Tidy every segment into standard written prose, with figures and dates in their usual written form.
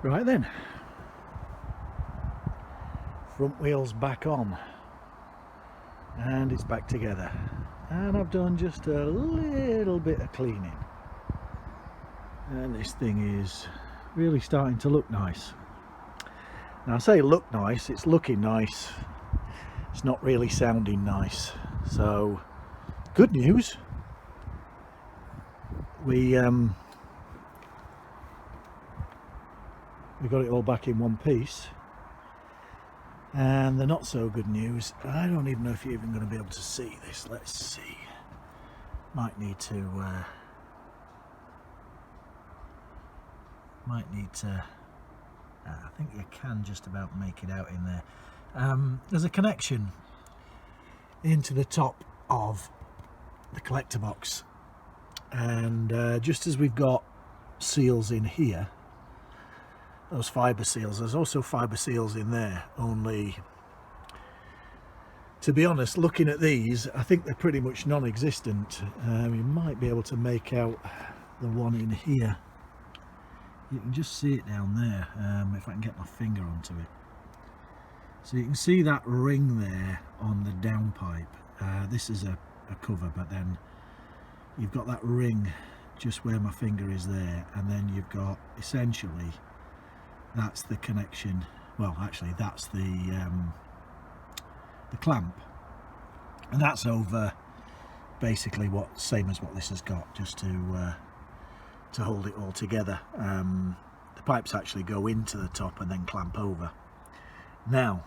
Right then, front wheel's back on and it's back together, and I've done just a little bit of cleaning and this thing is really starting to look nice. Now I say look nice, it's looking nice, it's not really sounding nice. So good news, we got it all back in one piece. And the not so good news, I don't even know if you're even going to be able to see this. Let's see, might need to I think you can just about make it out in there. There's a connection into the top of the collector box, and just as we've got seals in here, those fibre seals, there's also fibre seals in there, only to be honest, looking at these, I think they're pretty much non-existent. You might be able to make out the one in here. You can just see it down there, if I can get my finger onto it. So you can see that ring there on the downpipe. This is a cover, but then you've got that ring just where my finger is there, and then you've got essentially, that's the connection, well actually that's the clamp, and that's over basically what same as what this has got, just to hold it all together. The pipes actually go into the top and then clamp over. Now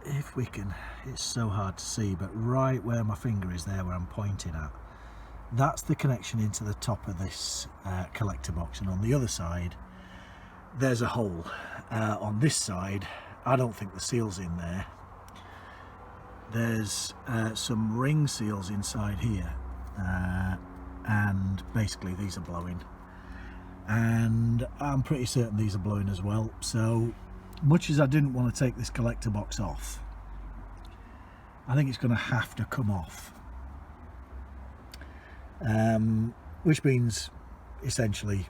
if we can, it's so hard to see, but right where my finger is there, where I'm pointing at, that's the connection into the top of this collector box, and on the other side there's a hole. On this side I don't think the seal's in there. There's some ring seals inside here, and basically these are blowing, and I'm pretty certain these are blowing as well. So much as I didn't want to take this collector box off, I think it's going to have to come off. Which means essentially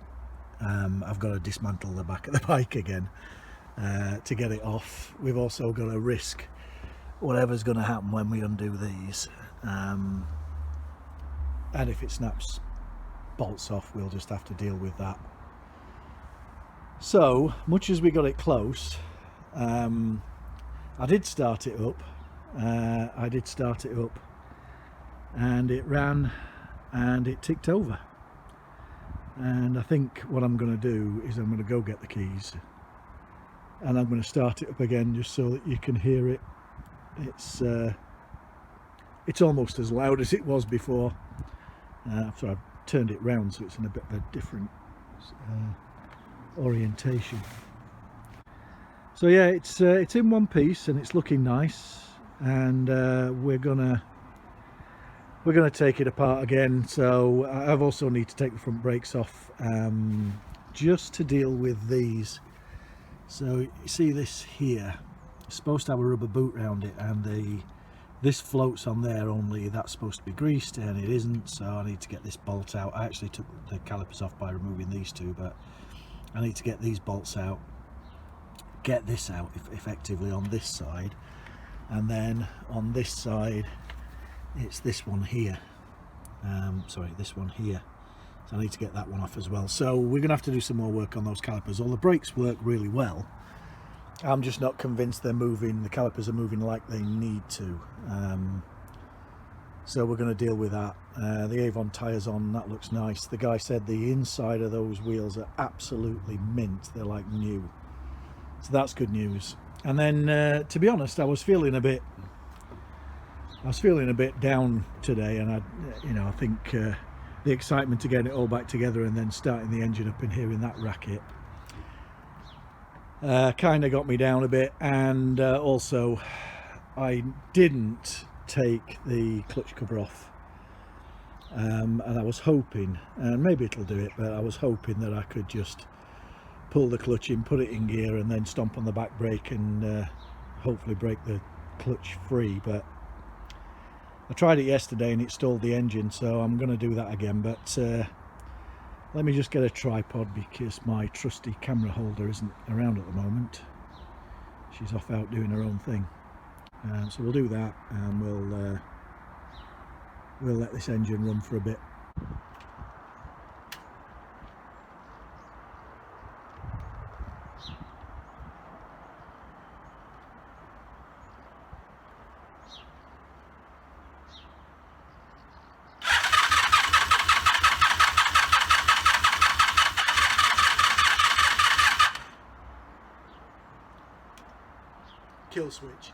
I've got to dismantle the back of the bike again to get it off. We've also got to risk whatever's going to happen when we undo these, and if it snaps bolts off, we'll just have to deal with that. So much as we got it close, I did start it up, and it ran and it ticked over, and I think what I'm going to do is I'm going to go get the keys and I'm going to start it up again, just so that you can hear it. It's almost as loud as it was before. So I've turned it round so it's in a bit of a different orientation. So yeah, it's in one piece and it's looking nice, and we're gonna take it apart again. So I've also need to take the front brakes off, just to deal with these. So you see this here, it's supposed to have a rubber boot around it, and this floats on there, only that's supposed to be greased and it isn't. So I need to get this bolt out. I actually took the calipers off by removing these two, but I need to get these bolts out, get this out effectively on this side, and then on this side it's this one here, sorry, this one here. So I need to get that one off as well. So we're gonna have to do some more work on those calipers. All the brakes work really well, I'm just not convinced they're moving, the calipers are moving like they need to. So we're going to deal with that. The Avon tyres on, that looks nice. The guy said the inside of those wheels are absolutely mint, they're like new, so that's good news. And then to be honest, I was feeling a bit down today, and I think the excitement to getting it all back together and then starting the engine up and hearing that racket kind of got me down a bit. And also I didn't take the clutch cover off, and I was hoping, and maybe it'll do it, but I was hoping that I could just pull the clutch in, put it in gear, and then stomp on the back brake and hopefully break the clutch free. But I tried it yesterday and it stalled the engine, so I'm going to do that again. But Let me just get a tripod because my trusty camera holder isn't around at the moment. She's off out doing her own thing. So we'll do that, and we'll let this engine run for a bit. Kill switch.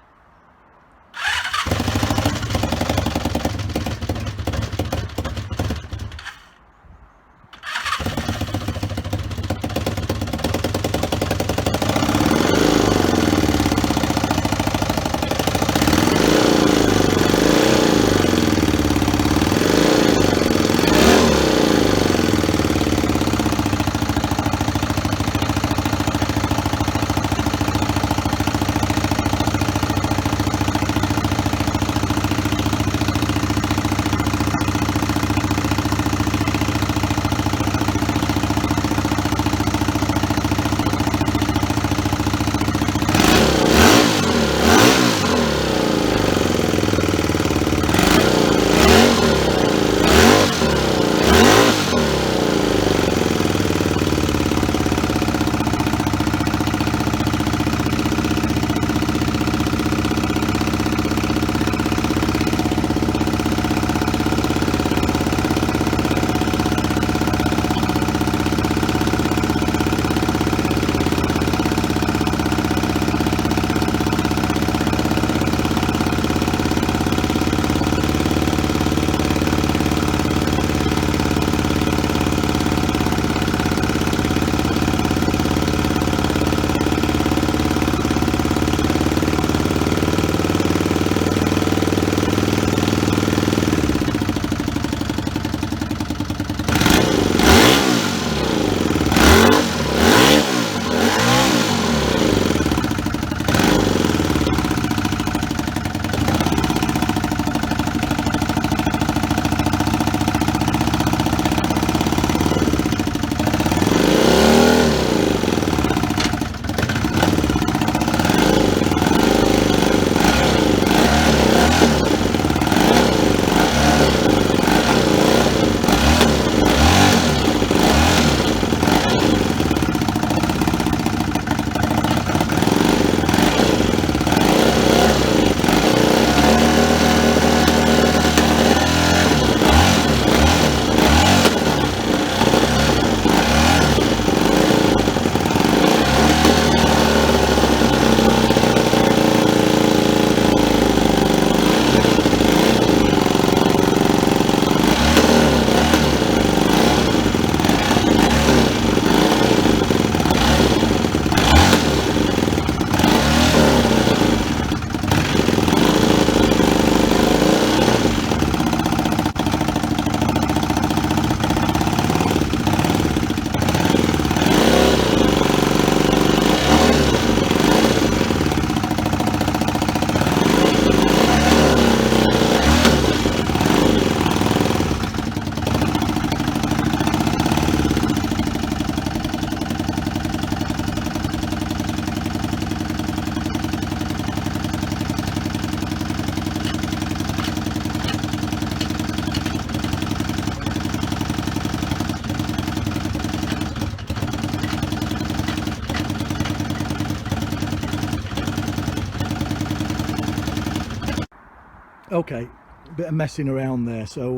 Okay, a bit of messing around there. So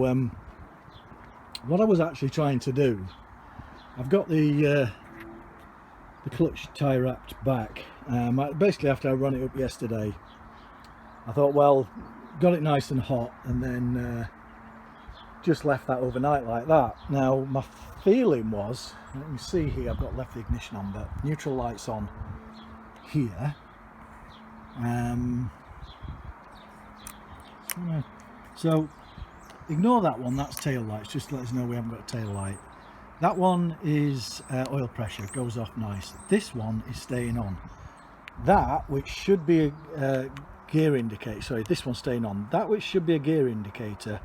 what I was actually trying to do, I've got the clutch tie wrapped back. Basically after I run it up yesterday, I thought, well, got it nice and hot, and then just left that overnight like that. Now my feeling was, let me see here, I've got left the ignition on, but neutral lights on here. So ignore that one, that's tail lights, just to let us know we haven't got a tail light. That one is oil pressure, goes off nice. This one is staying on. That, which should be a gear indicator, sorry, this one's staying on. That, which should be a gear indicator,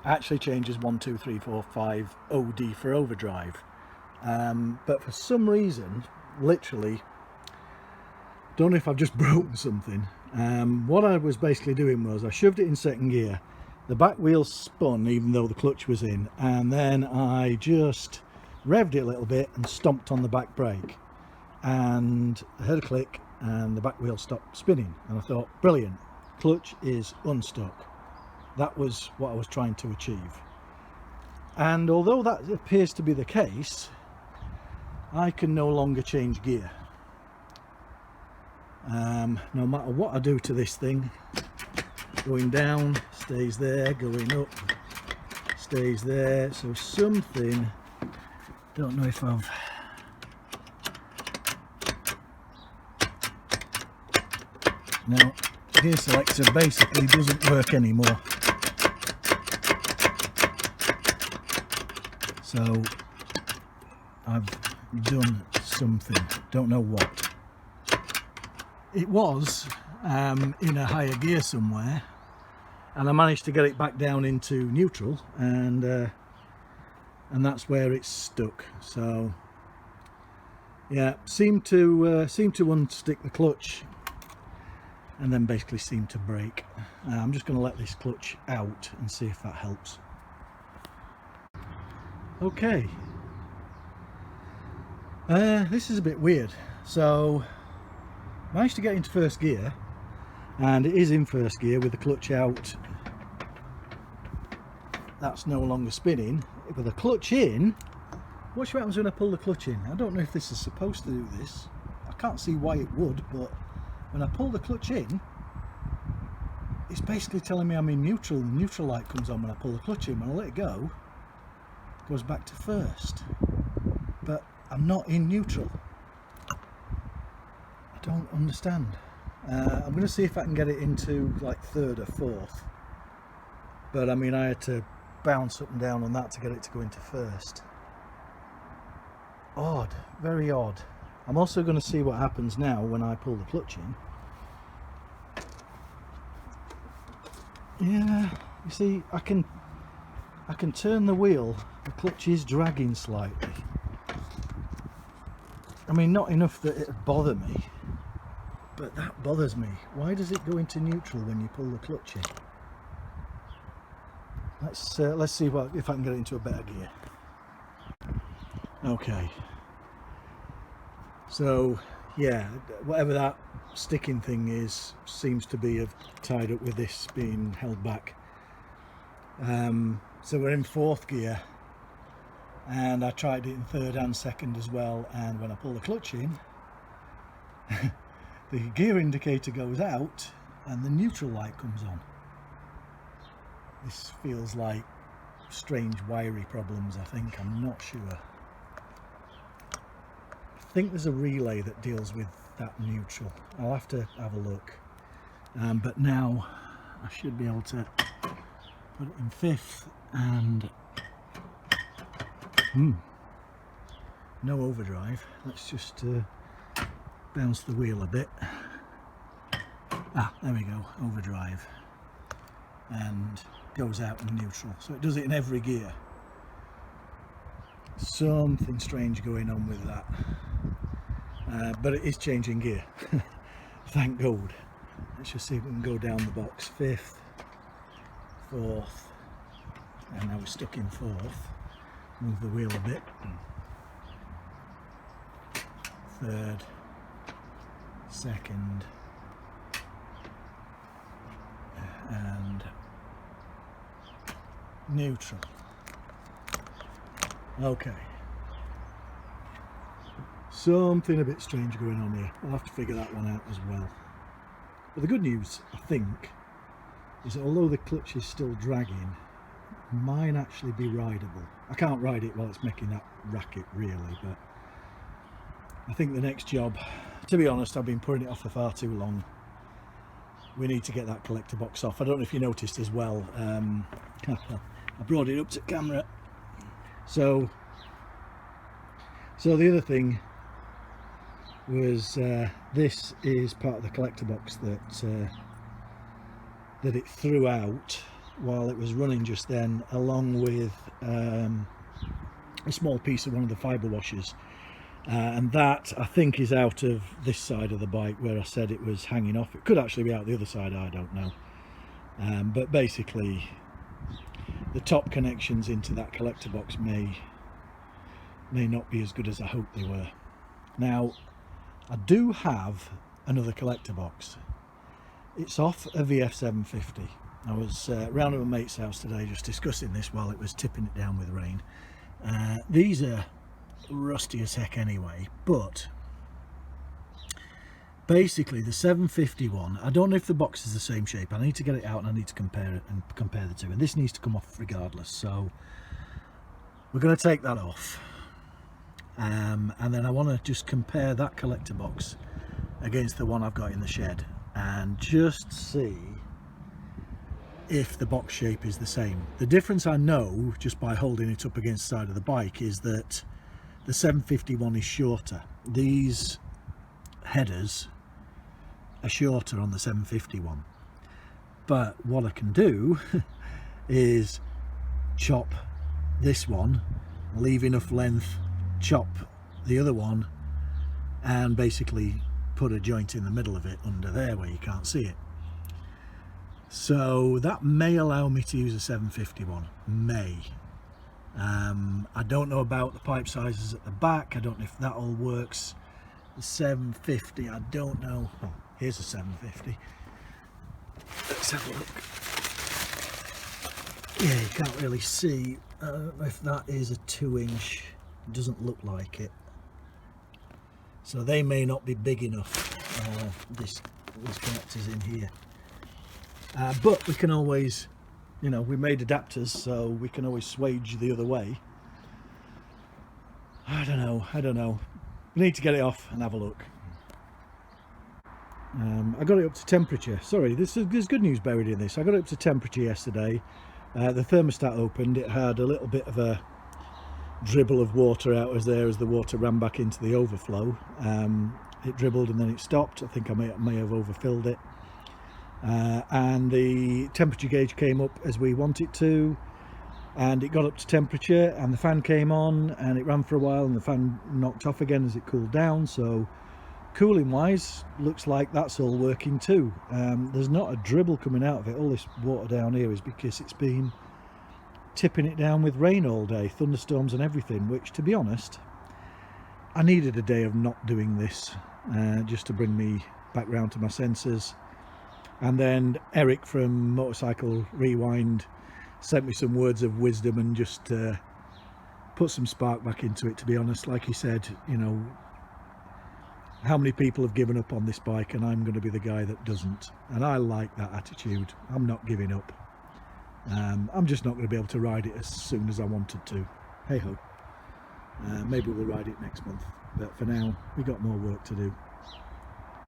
actually changes 1, 2, 3, 4, 5 OD for overdrive. but for some reason, literally, don't know if I've just broken something. What I was basically doing was I shoved it in second gear, the back wheel spun even though the clutch was in, and then I just revved it a little bit and stomped on the back brake, and I heard a click and the back wheel stopped spinning, and I thought, brilliant, clutch is unstuck. That was what I was trying to achieve. And although that appears to be the case, I can no longer change gear. No matter what I do to this thing, going down stays there, going up stays there. So something, don't know if I've, now gear selector basically doesn't work anymore. So I've done something, don't know what. It was in a higher gear somewhere, and I managed to get it back down into neutral, and that's where it's stuck. So yeah, seemed to unstick the clutch, and then basically seemed to break. I'm just going to let this clutch out and see if that helps. Okay, this is a bit weird. So managed to get into first gear, and it is in first gear with the clutch out. That's no longer spinning. With the clutch in, watch what happens when I pull the clutch in. I don't know if this is supposed to do this. I can't see why it would, but when I pull the clutch in, it's basically telling me I'm in neutral. The neutral light comes on when I pull the clutch in. When I let it go, it goes back to first, but I'm not in neutral. I don't understand. I'm going to see if I can get it into like third or fourth, but I mean, I had to bounce up and down on that to get it to go into first. Odd, very odd. I'm also going to see what happens now when I pull the clutch in. Yeah, you see, I can turn the wheel. The clutch is dragging slightly. I mean, not enough that it'd bother me, but that bothers me. Why does it go into neutral when you pull the clutch in? Let's see if I can get it into a better gear. Okay. So yeah, whatever that sticking thing is seems to be tied up with this being held back. So we're in fourth gear, and I tried it in third and second as well, and when I pull the clutch in, the gear indicator goes out and the neutral light comes on. This feels like strange wiry problems, I think. I'm not sure. I think there's a relay that deals with that neutral. I'll have to have a look. But now I should be able to put it in fifth, and no overdrive. Let's just bounce the wheel a bit. There we go, overdrive, and goes out in neutral. So it does it in every gear. Something strange going on with that, but it is changing gear. Thank God. Let's just see if we can go down the box. Fifth, fourth, and now we're stuck in fourth. Move the wheel a bit. Third, second, and neutral. Okay, something a bit strange going on here. I'll have to figure that one out as well. But the good news, I think, is that although the clutch is still dragging, it might actually be rideable. I can't ride it while it's making that racket really, but I think the next job, to be honest, I've been putting it off for far too long. We need to get that collector box off. I don't know if you noticed as well, I brought it up to camera. So the other thing was, this is part of the collector box that it threw out while it was running just then, along with a small piece of one of the fibre washers, and that I think is out of this side of the bike where I said it was hanging off. It could actually be out the other side, I don't know. But basically the top connections into that collector box may not be as good as I hoped they were. Now I do have another collector box. It's off a VF750. I was round at my mate's house today just discussing this while it was tipping it down with rain. These are rusty as heck anyway, but basically the 751, I don't know if the box is the same shape. I need to get it out and I need to compare it and compare the two, and this needs to come off regardless, so we're going to take that off, and then I want to just compare that collector box against the one I've got in the shed and just see if the box shape is the same. The difference I know just by holding it up against the side of the bike is that the 751 is shorter. These headers are shorter on the 751, but what I can do is chop this one, leave enough length, chop the other one, and basically put a joint in the middle of it under there where you can't see it. So that may allow me to use a 751, may. I don't know about the pipe sizes at the back. I don't know if that all works. The 750, I don't know. Oh, here's a 750. Let's have a look. Yeah, you can't really see. I don't know if that is a 2-inch. It doesn't look like it. So they may not be big enough. These connectors in here. But we can always, you know, we made adapters, so we can always swage the other way. I don't know. We need to get it off and have a look. I got it up to temperature. Sorry, there's good news buried in this. I got it up to temperature yesterday. The thermostat opened. It had a little bit of a dribble of water out as the water ran back into the overflow. It dribbled and then it stopped. I think I may have overfilled it. And the temperature gauge came up as we want it to, and it got up to temperature, and the fan came on and it ran for a while, and the fan knocked off again as it cooled down. So cooling wise, looks like that's all working too. There's not a dribble coming out of it. All this water down here is because it's been tipping it down with rain all day, thunderstorms and everything, which, to be honest, I needed a day of not doing this, just to bring me back round to my senses. And then Eric from Motorcycle Rewind sent me some words of wisdom and just put some spark back into it, to be honest. Like he said, you know, how many people have given up on this bike, and I'm going to be the guy that doesn't. And I like that attitude. I'm not giving up. I'm just not going to be able to ride it as soon as I wanted to. Hey ho. Maybe we'll ride it next month, but for now we got more work to do.